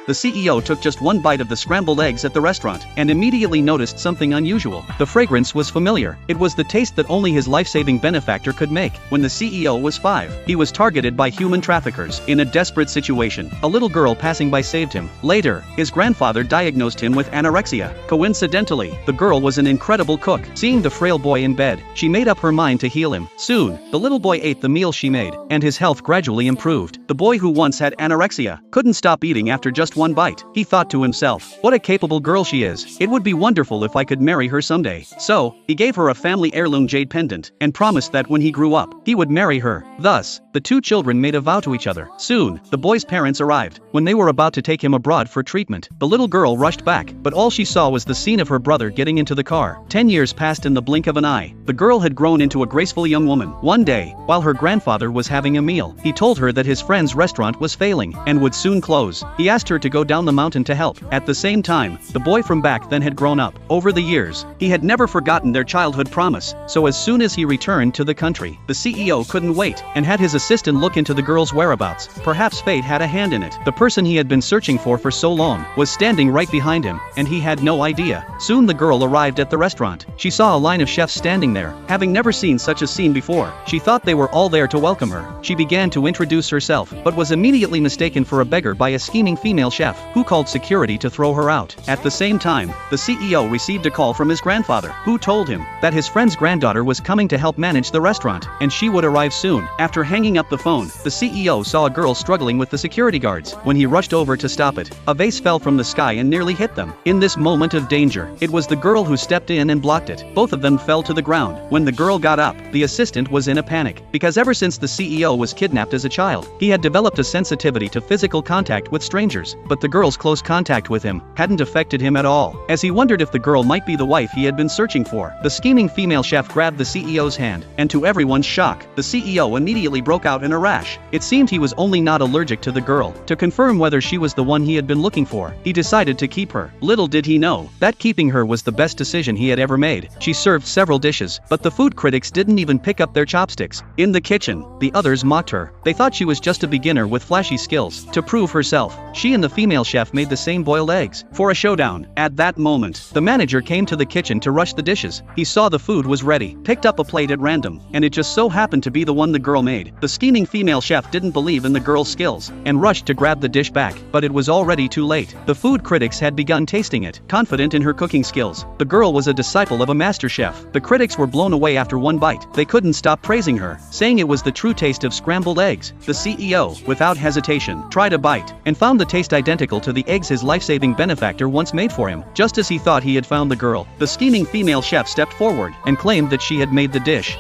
the CEO took just one bite of the scrambled eggs at the restaurant and immediately noticed something unusual. The fragrance was familiar. It was the taste that only his life-saving benefactor could make. When the CEO was 5, he was targeted by human traffickers. In a desperate situation, a little girl passing by saved him. Later, his grandfather diagnosed him with anorexia. Coincidentally, the girl was an incredible cook. Seeing the frail boy in bed, she made up her mind to heal him. Soon, the little boy ate the meal she made, and his health gradually improved. The boy who once had anorexia couldn't stop eating after just one bite. He thought to himself, what a capable girl she is. It would be wonderful if I could marry her someday. So, he gave her a family heirloom jade pendant and promised that when he grew up, he would marry her. Thus, the two children made a vow to each other. Soon, the boy's parents arrived. When they were about to take him abroad for treatment, the little girl rushed back, but all she saw was the scene of her brother getting into the car. 10 years passed in the blink of an eye. The girl had grown into a graceful young woman. One day, while her grandfather was having a meal, he told her that his friend's restaurant was failing and would soon close. He asked her to go down the mountain to help. At the same time, the boy from back then had grown up. Over the years, he had never forgotten their childhood promise, so as soon as he returned to the country, the CEO couldn't wait and had his assistant look into the girl's whereabouts. Perhaps fate had a hand in it. The person he had been searching for so long was standing right behind him, and he had no idea. Soon the girl arrived at the restaurant. She saw a line of chefs standing there. Having never seen such a scene before, she thought they were all there to welcome her. She began to introduce herself, but was immediately mistaken for a beggar by a scheming female chef, who called security to throw her out. At the same time, the CEO received a call from his grandfather, who told him that his friend's granddaughter was coming to help manage the restaurant, and she would arrive soon. After hanging up the phone, the CEO saw a girl struggling with the security guards. When he rushed over to stop it, a vase fell from the sky and nearly hit them. In this moment of danger, it was the girl who stepped in and blocked it. Both of them fell to the ground. When the girl got up, the assistant was in a panic, because ever since the CEO was kidnapped as a child, he had developed a sensitivity to physical contact with strangers. But the girl's close contact with him hadn't affected him at all. As he wondered if the girl might be the wife he had been searching for, the scheming female chef grabbed the CEO's hand, and to everyone's shock, the CEO immediately broke out in a rash. It seemed he was only not allergic to the girl. To confirm whether she was the one he had been looking for, he decided to keep her. Little did he know that keeping her was the best decision he had ever made. She served several dishes, but the food critics didn't even pick up their chopsticks. In the kitchen, the others mocked her. They thought she was just a beginner with flashy skills. To prove herself, she and the female chef made the same boiled eggs for a showdown. At that moment, the manager came to the kitchen to rush the dishes. He saw the food was ready, picked up a plate at random, and it just so happened to be the one the girl made. The scheming female chef didn't believe in the girl's skills and rushed to grab the dish back, but it was already too late. The food critics had begun tasting it, confident in her cooking skills. The girl was a disciple of a master chef. The critics were blown away after one bite. They couldn't stop praising her, saying it was the true taste of scrambled eggs. The CEO, without hesitation, tried a bite and found the taste identical to the eggs his life-saving benefactor once made for him. Just as he thought he had found the girl, the scheming female chef stepped forward and claimed that she had made the dish.